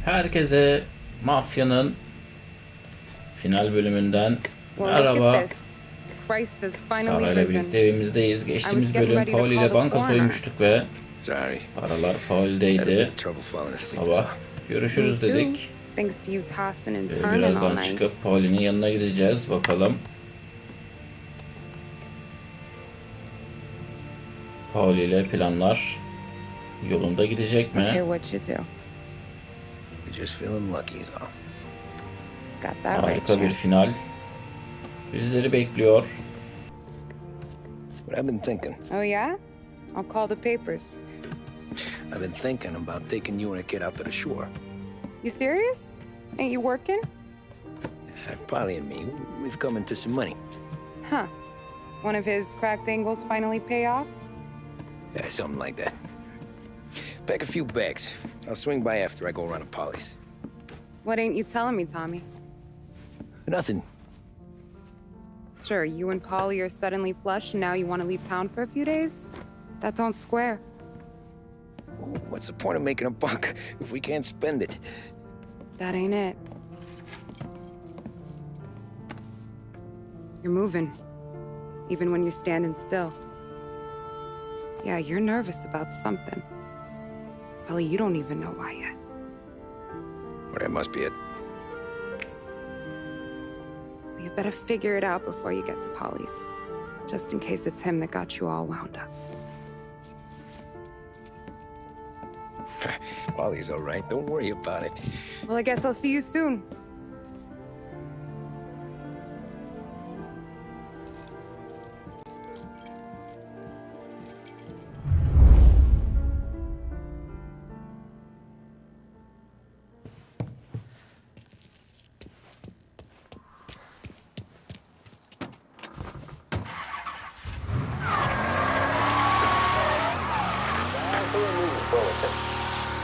Herkese Mafya'nın final bölümünden merhaba. Sara ile birlikte evimizdeyiz. Geçtiğimiz bölüm Pauli ile banka soymuştuk ve paralar Pauli'deydi. Sabah görüşürüz dedik. Birazdan çıkıp Paulie'nin yanına gideceğiz. Bakalım. Paulie ile planlar yolunda gidecek mi? Harika bir final bizleri bekliyor. But I've been thinking. Oh yeah? I'll call the papers. I've been thinking about taking you and a kid out to the shore. You serious? Ain't you working? Paulie and me, we've come into some money. Huh. One of his cracked angles finally pay off? Yeah, something like that. Pack a few bags. I'll swing by after I go around to Paulie's. What ain't you telling me, Tommy? Nothing. Sure, you and Paulie are suddenly flush and now you want to leave town for a few days? That don't square. What's the point of making a buck if we can't spend it? That ain't it. You're moving, even when you're standing still. Yeah, you're nervous about something. Probably you don't even know why yet. Well, that must be it. You better figure it out before you get to Paulie's, just in case it's him that got you all wound up. Paulie's all right. Don't worry about it. Well, I guess I'll see you soon.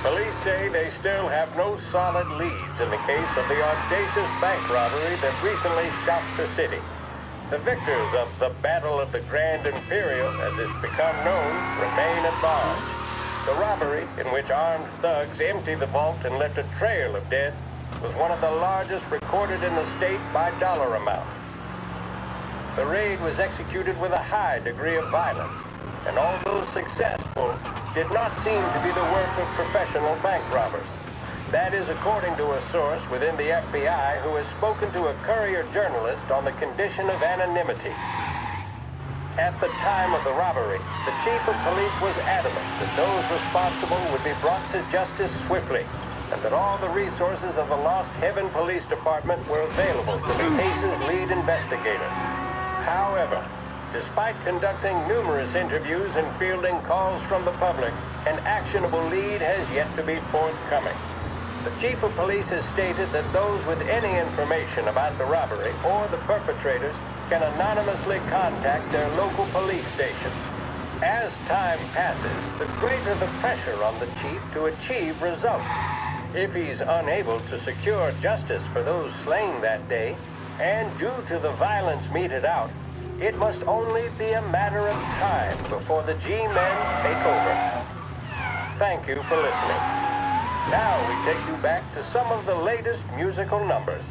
Police say they still have no solid leads in the case of the audacious bank robbery that recently shocked the city. The victors of the Battle of the Grand Imperial, as it's become known, remain at large. The robbery, in which armed thugs emptied the vault and left a trail of dead, was one of the largest recorded in the state by dollar amount. The raid was executed with a high degree of violence, and although successful, did not seem to be the work of professional bank robbers. That is according to a source within the FBI who has spoken to a Courier journalist on the condition of anonymity. At the time of the robbery, the chief of police was adamant that those responsible would be brought to justice swiftly, and that all the resources of the Lost Heaven Police Department were available to the case's lead investigator. However, despite conducting numerous interviews and fielding calls from the public, an actionable lead has yet to be forthcoming. The chief of police has stated that those with any information about the robbery or the perpetrators can anonymously contact their local police station. As time passes, the greater the pressure on the chief to achieve results. If he's unable to secure justice for those slain that day, and due to the violence meted out, it must only be a matter of time before the G-men take over. Thank you for listening. Now we take you back to some of the latest musical numbers.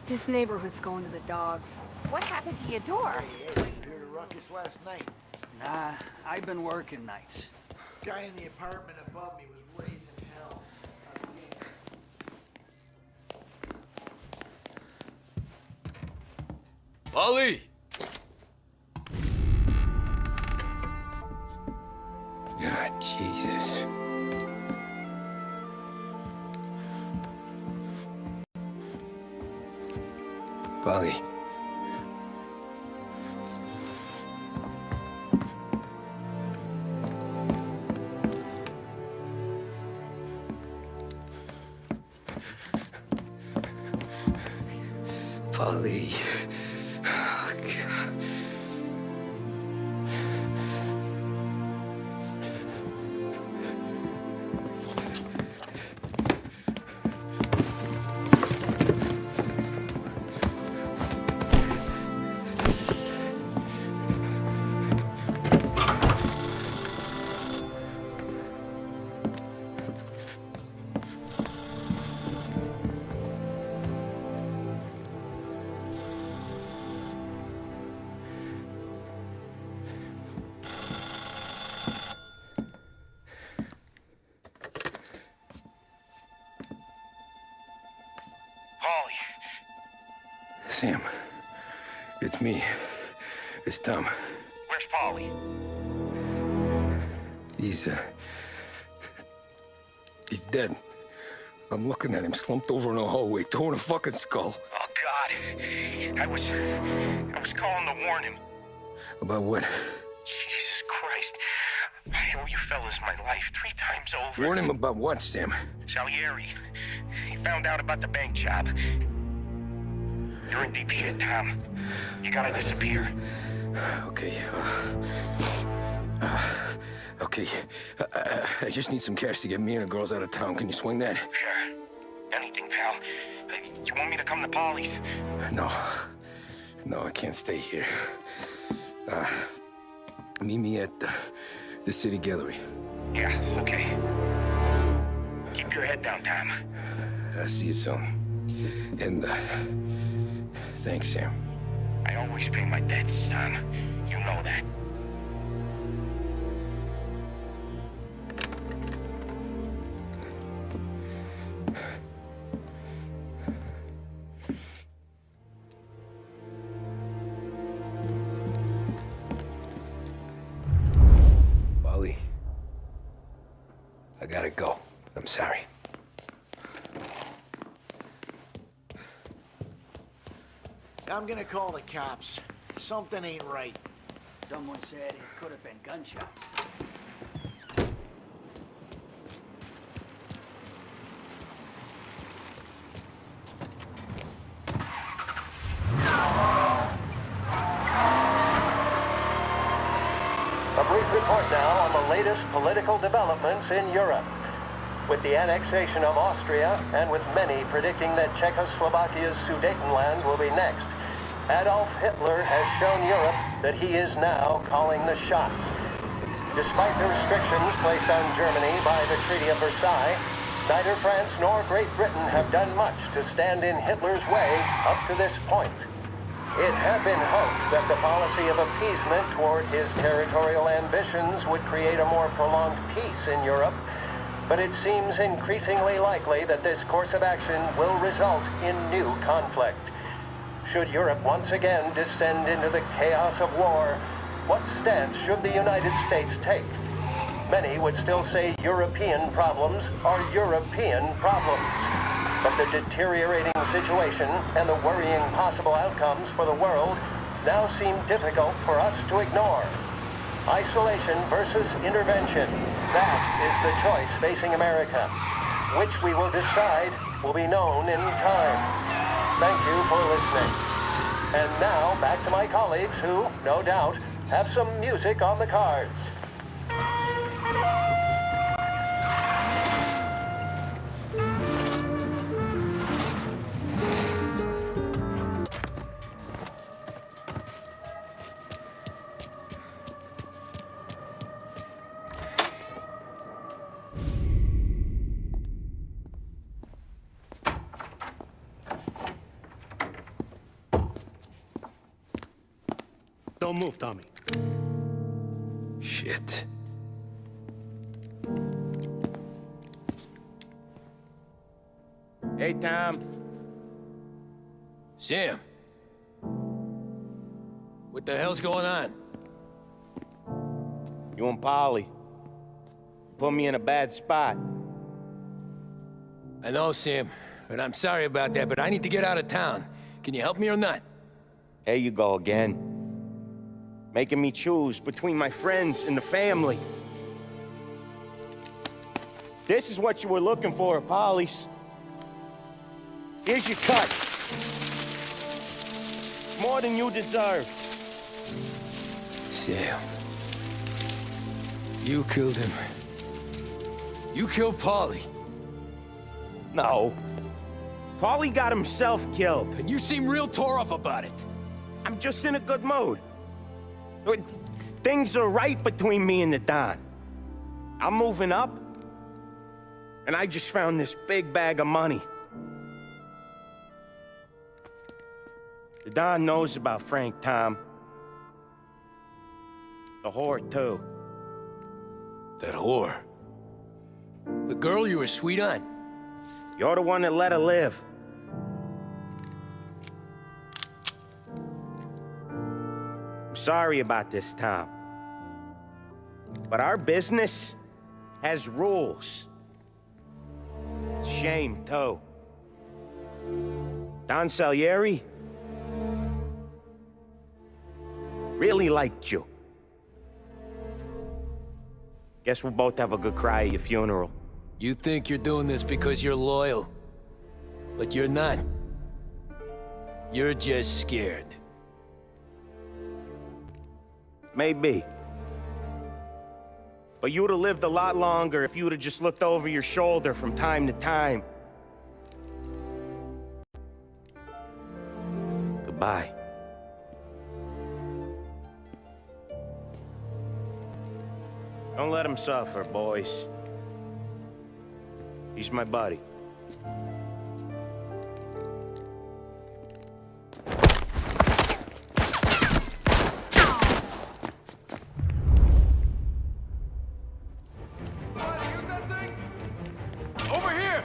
This neighborhood's going to the dogs. What happened to your door? Hey, you heard a ruckus last night. Nah, I've been working nights. Guy in the apartment above me was raising hell. Paulie! God, Jesus. Paulie. Paulie. Oh, God. Paulie. Sam, it's me. It's Tom. Where's Paulie? He's dead. I'm looking at him slumped over in the hallway, torn a fucking skull. Oh, God. I was calling to warn him. About what? Jesus Christ. I owe you fellas my life 3 times over. Warn him about what, Sam? Salieri. He found out about the bank job. You're in deep shit, Tom. You gotta disappear. Okay. Okay. I just need some cash to get me and the girls out of town. Can you swing that? Sure. Anything, pal. You want me to come to Paulie's? No. No, I can't stay here. Meet me at the city gallery. Yeah, okay. Keep your head down, Tom. I'll see you soon. And, thanks, Sam. I always pay my debts, Tom. You know that. Paulie, I gotta go. I'm sorry. I'm gonna call the cops. Something ain't right. Someone said it could have been gunshots. A brief report now on the latest political developments in Europe. With the annexation of Austria, and with many predicting that Czechoslovakia's Sudetenland will be next, Adolf Hitler has shown Europe that he is now calling the shots. Despite the restrictions placed on Germany by the Treaty of Versailles, neither France nor Great Britain have done much to stand in Hitler's way up to this point. It had been hoped that the policy of appeasement toward his territorial ambitions would create a more prolonged peace in Europe, but it seems increasingly likely that this course of action will result in new conflict. Should Europe once again descend into the chaos of war, what stance should the United States take? Many would still say European problems are European problems. But the deteriorating situation and the worrying possible outcomes for the world now seem difficult for us to ignore. Isolation versus intervention. That is the choice facing America. Which we will decide will be known in time. Thank you for listening. And now, back to my colleagues who, no doubt, have some music on the cards. Don't move, Tommy. Shit. Hey, Tom. Sam. What the hell's going on? You and Paulie. Put me in a bad spot. I know, Sam, and I'm sorry about that, but I need to get out of town. Can you help me or not? There you go again. Making me choose between my friends and the family. This is what you were looking for, Paulie's. Here's your cut. It's more than you deserve. Sam. You killed him. You killed Paulie. No. Paulie got himself killed. And you seem real tore up about it. I'm just in a good mood. Things are right between me and the Don. I'm moving up, and I just found this big bag of money. The Don knows about Frank, Tom. The whore, too. That whore. The girl you were sweet on. You're the one that let her live. I'm sorry about this, Tom. But our business has rules. Shame, too. Don Salieri really liked you. Guess we'll both have a good cry at your funeral. You think you're doing this because you're loyal, but you're not. You're just scared. Maybe. But you'd have lived a lot longer if you'd have just looked over your shoulder from time to time. Goodbye. Don't let him suffer, boys. He's my buddy. Over here!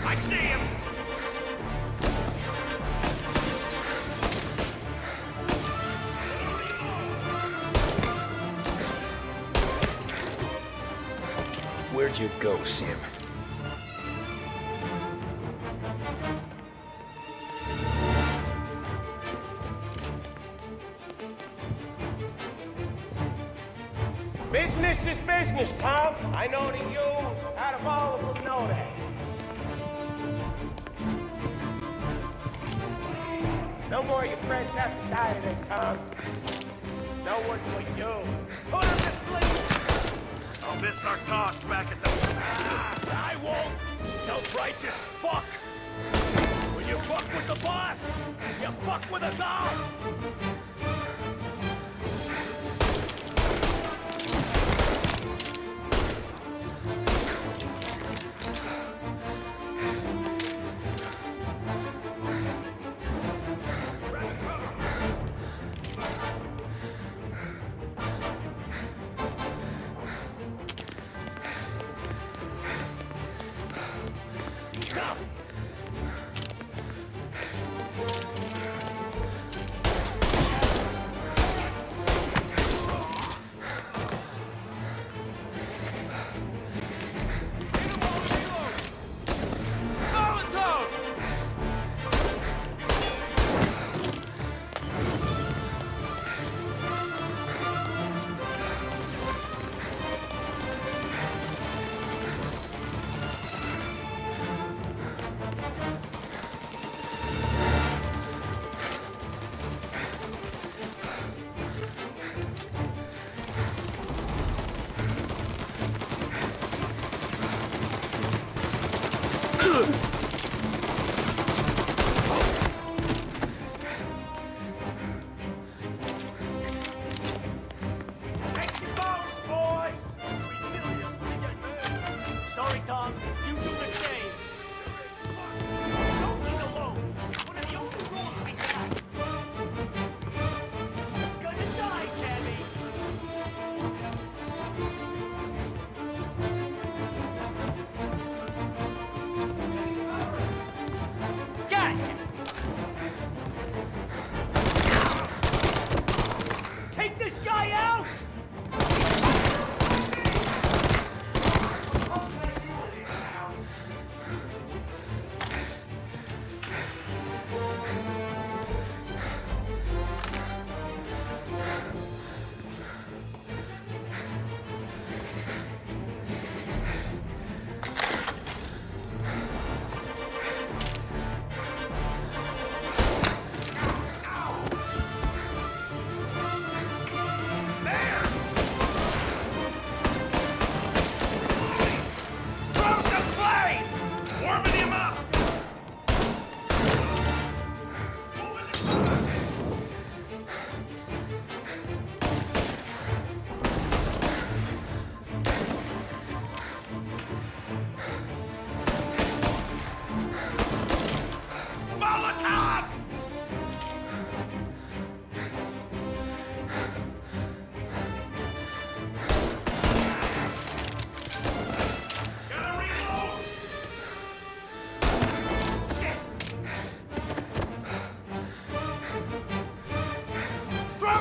I see him! Where'd you go, Sam? Business is business, Tom. I know that you, out of all of them, know that. No more of your friends have to die today, Tom. No one but you. Put him to sleep! I'll miss our talks back at the... I won't, self-righteous fuck! When you fuck with the boss, you fuck with us all!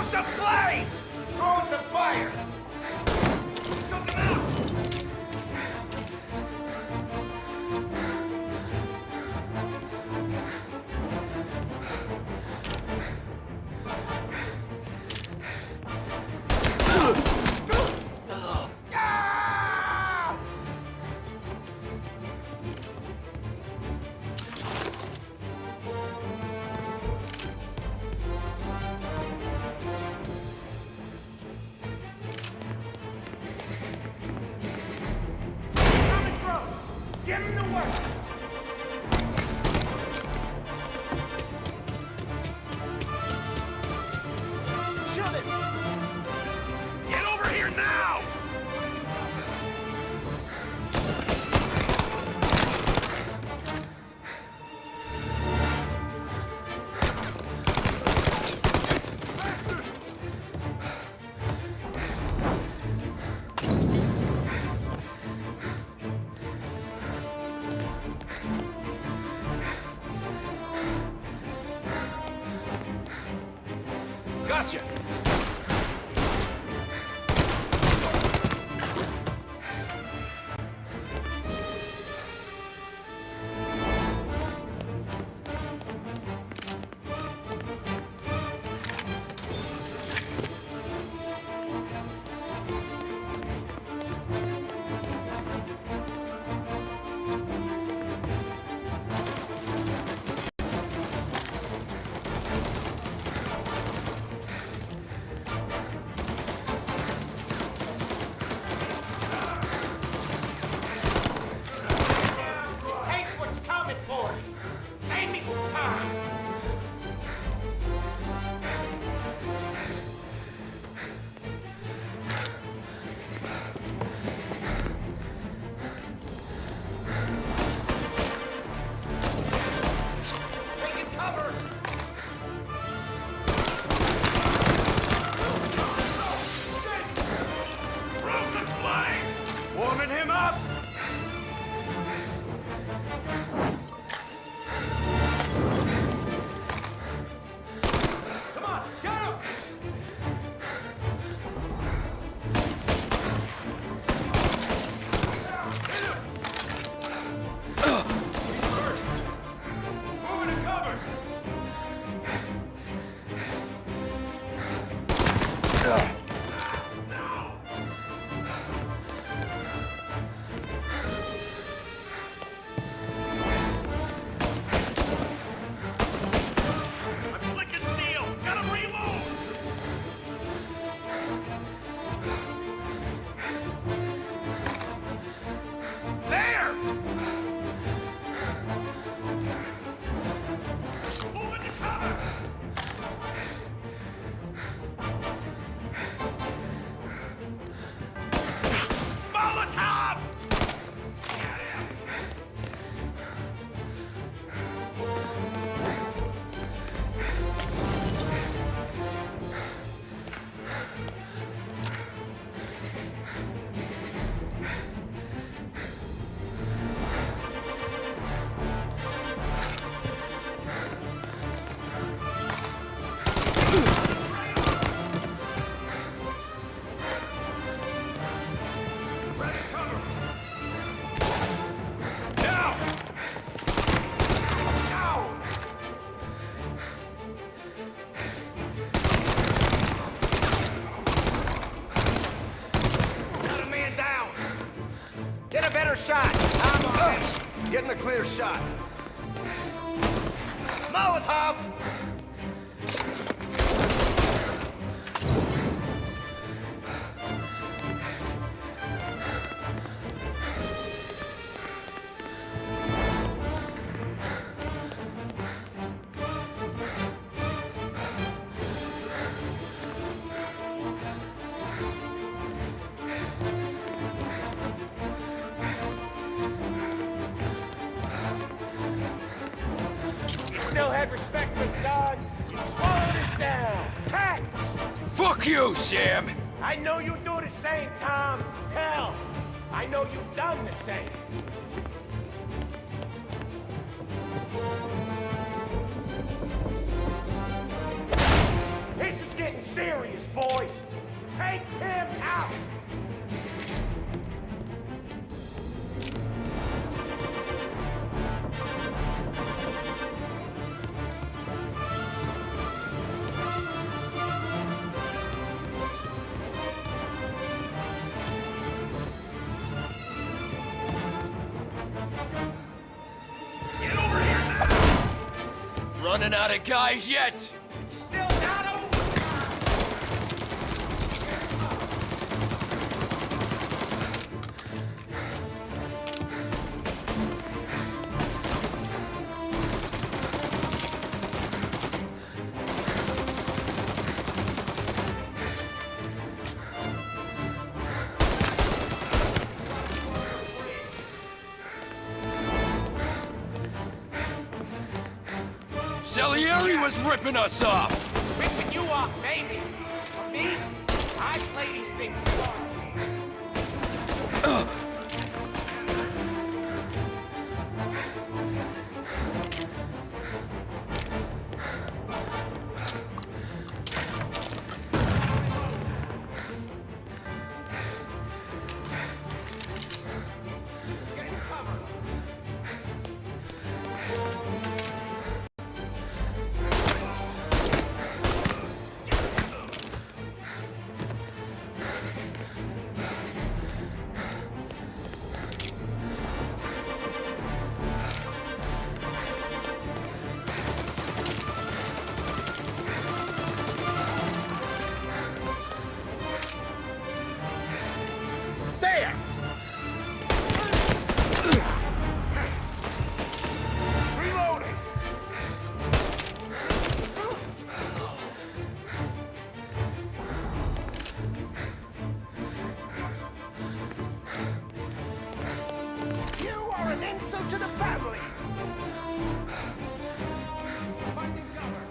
some flames! Throwing some fire! Took him out! Give him the work! Shoot him! Get over here now! Bastard! Gotcha! Take what's coming for you. Save me some time. Taking cover. Throw some flames. Warming him up. Come on, get him! Moving to cover! I'm flicking steel! Gotta reload! There! Moving to cover! Molotov! Get him! Ready, cover! Now! Now! Got a man down! Get a better shot! I'm on it! Getting a clear shot. Molotov! Still had respect for God, you swallowed us down. Cats! Fuck you, Sam! I know you do the same, Tom. Hell, I know you've done the same. This is getting serious. Take him out! Get over here now! Running out of guys yet? It's still not over! Salieri was ripping us off! Ripping you off, maybe. For me, I play these things smart. Get in cover. There! Reloading! You are an insult to the family! Finding cover.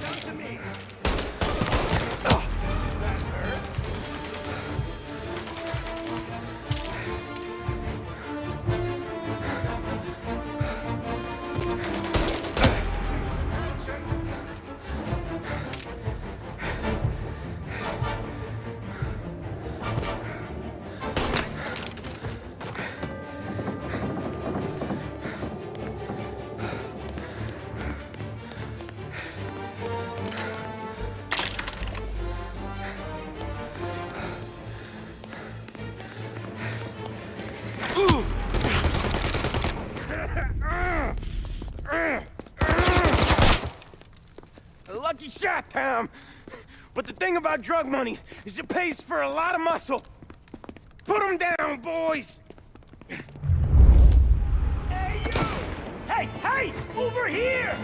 Down to me. That hurt. A lucky shot, Tom. But the thing about drug money is it pays for a lot of muscle. Put him down, boys! Hey, you! Hey, hey! Over here!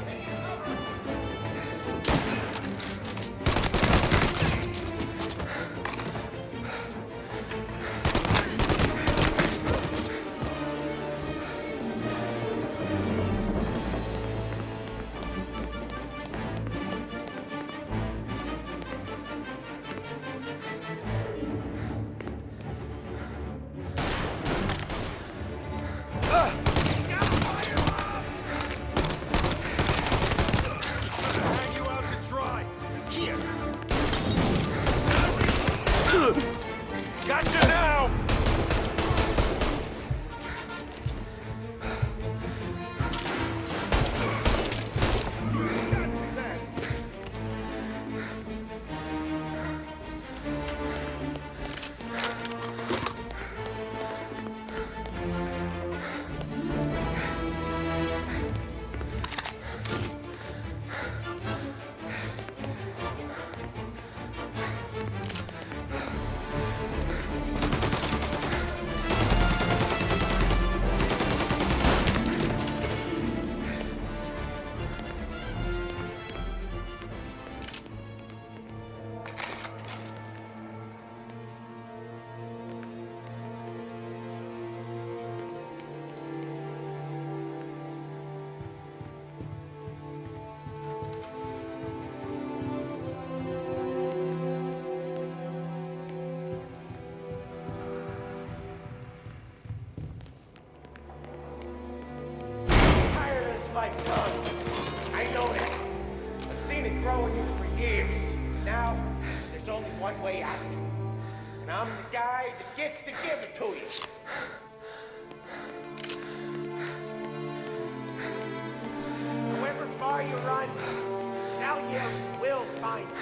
tongue. I know it. I've seen it grow in you for years. Now, there's only one way out. And I'm the guy that gets to give it to you. However far you run, Salieri will find you.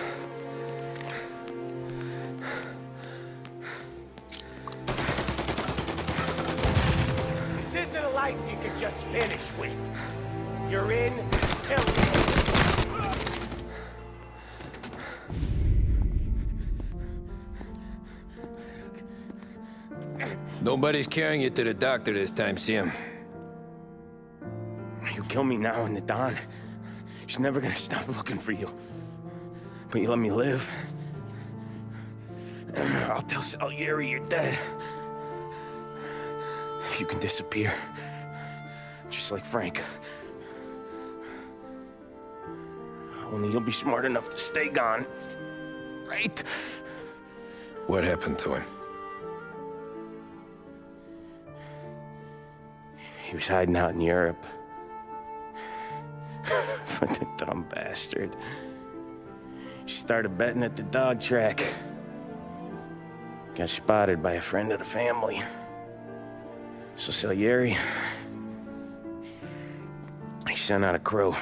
This isn't a life you can just finish with. You're in till Nobody's carrying you to the doctor this time, Sam. You kill me now in the dawn. She's never gonna stop looking for you. But you let me live. I'll tell Salieri you're dead. You can disappear. Just like Frank. Only you'll be smart enough to stay gone. Right? What happened to him? He was hiding out in Europe. But the dumb bastard. He started betting at the dog track. Got spotted by a friend of the family. So Salieri, he sent out a crew.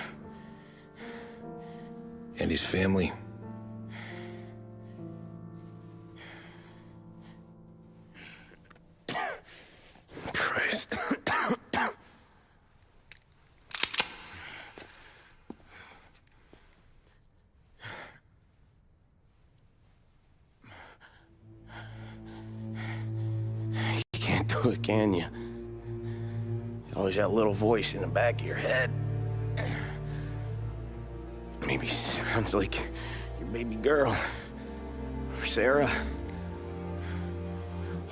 And his family? Christ. You can't do it, can you? Always that little voice in the back of your head. Maybe sounds like your baby girl. Or Sarah.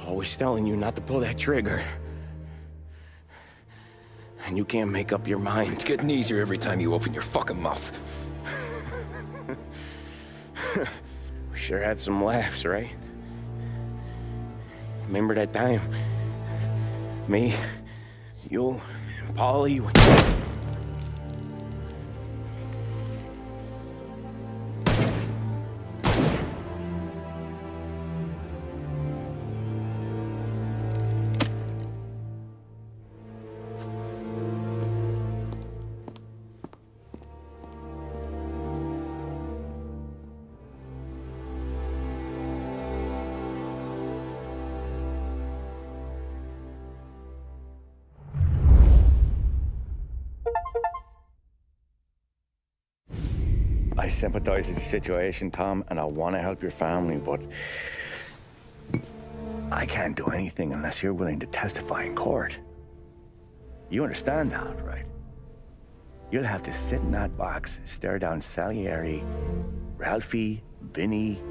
Always telling you not to pull that trigger. And you can't make up your mind. It's getting easier every time you open your fucking mouth. We sure had some laughs, right? Remember that time? Me, you, and Paulie. I sympathize with the situation, Tom, and I want to help your family, but I can't do anything unless you're willing to testify in court. You understand that, right? You'll have to sit in that box, stare down Salieri, Ralphie, Vinny,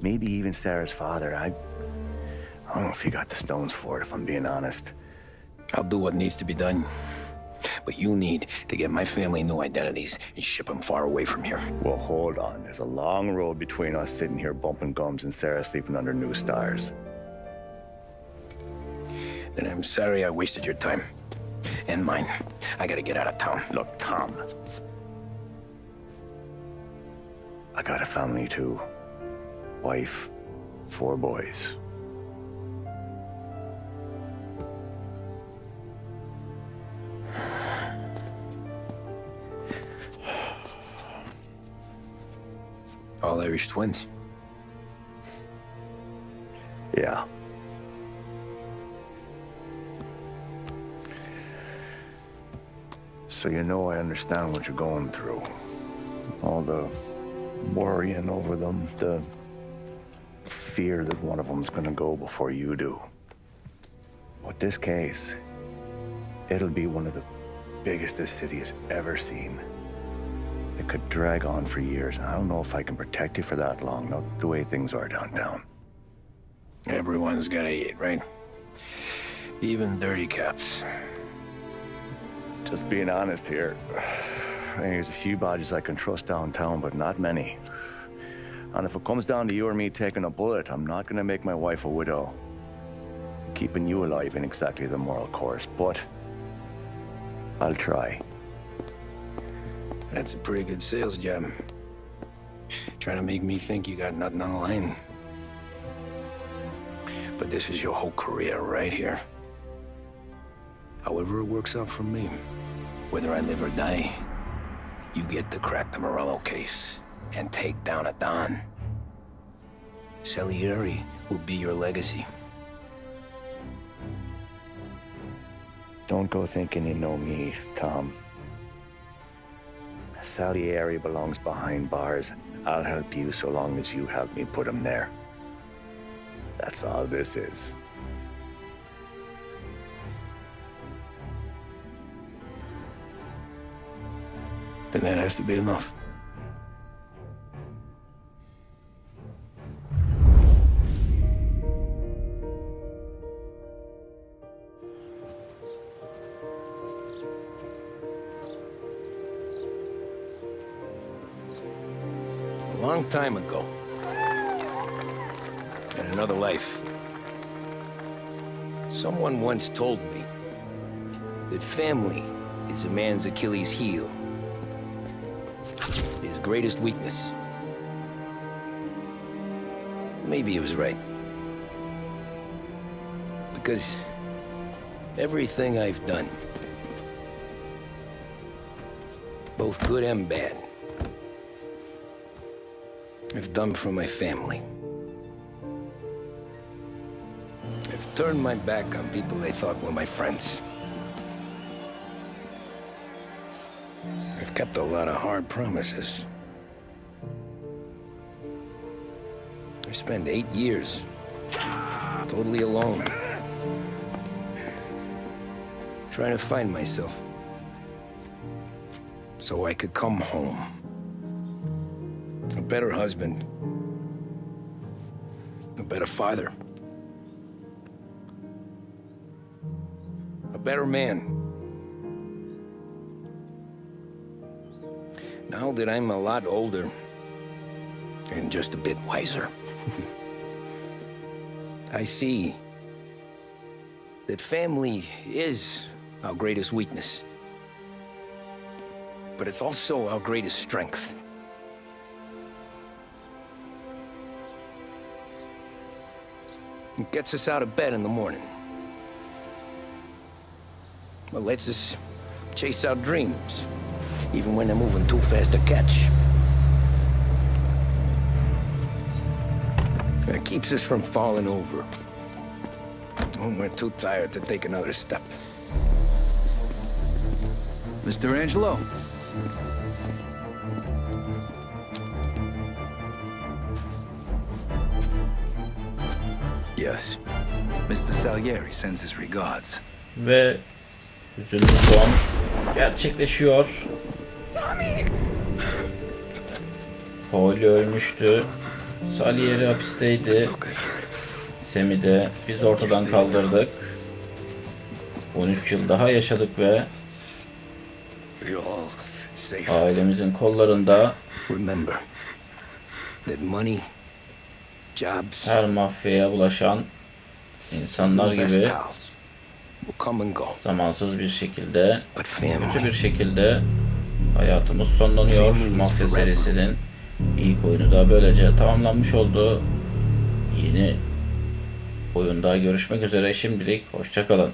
maybe even Sarah's father. I don't know if you got the stones for it, if I'm being honest. I'll do what needs to be done. But you need to get my family new identities and ship them far away from here. Well, hold on. There's a long road between us sitting here bumping gums and Sarah sleeping under new stars. Then I'm sorry I wasted your time. And mine. I gotta get out of town. Look, Tom. I got a family too. Wife, 4 boys. All Irish twins. Yeah. So you know I understand what you're going through. All the worrying over them, the fear that one of them's gonna go before you do. With this case, it'll be one of the biggest this city has ever seen. It could drag on for years, and I don't know if I can protect you for that long, not the way things are downtown. Everyone's gotta eat, right? Even dirty cops. Just being honest here, there's a few bodies I can trust downtown, but not many. And if it comes down to you or me taking a bullet, I'm not gonna make my wife a widow. Keeping you alive ain't exactly the moral course, but I'll try. That's a pretty good sales job. Trying to make me think you got nothing on the line. But this is your whole career right here. However it works out for me, whether I live or die, you get to crack the Morello case and take down a Don. Salieri will be your legacy. Don't go thinking you know me, Tom. Salieri belongs behind bars. I'll help you so long as you help me put him there. That's all this is. Then that has to be enough. A long time ago, in another life, someone once told me that family is a man's Achilles heel, his greatest weakness. Maybe he was right. Because everything I've done, both good and bad, I've done for my family. I've turned my back on people they thought were my friends. I've kept a lot of hard promises. I spent 8 years totally alone, trying to find myself so I could come home. A better husband, a better father, a better man. Now that I'm a lot older and just a bit wiser, I see that family is our greatest weakness, but it's also our greatest strength. It gets us out of bed in the morning. It lets us chase our dreams, even when they're moving too fast to catch. It keeps us from falling over when we're too tired to take another step. Mr. Angelo. Yes. Mr. Salieri sends his regards. Ve hüzünlü son gerçekleşiyor. Paulie ölmüştü. Salieri hapisteydi. Sam'i de biz ortadan kaldırdık. 13 yıl daha yaşadık ve ailemizin kollarında. Remember that money, jobs, Her mafyaya bulaşan insanlar gibi zamansız bir şekilde, kötü bir şekilde hayatımız sonlanıyor. Mafya serisinin ilk oyunu da böylece tamamlanmış oldu. Yeni oyunda görüşmek üzere. Şimdilik hoşça kalın.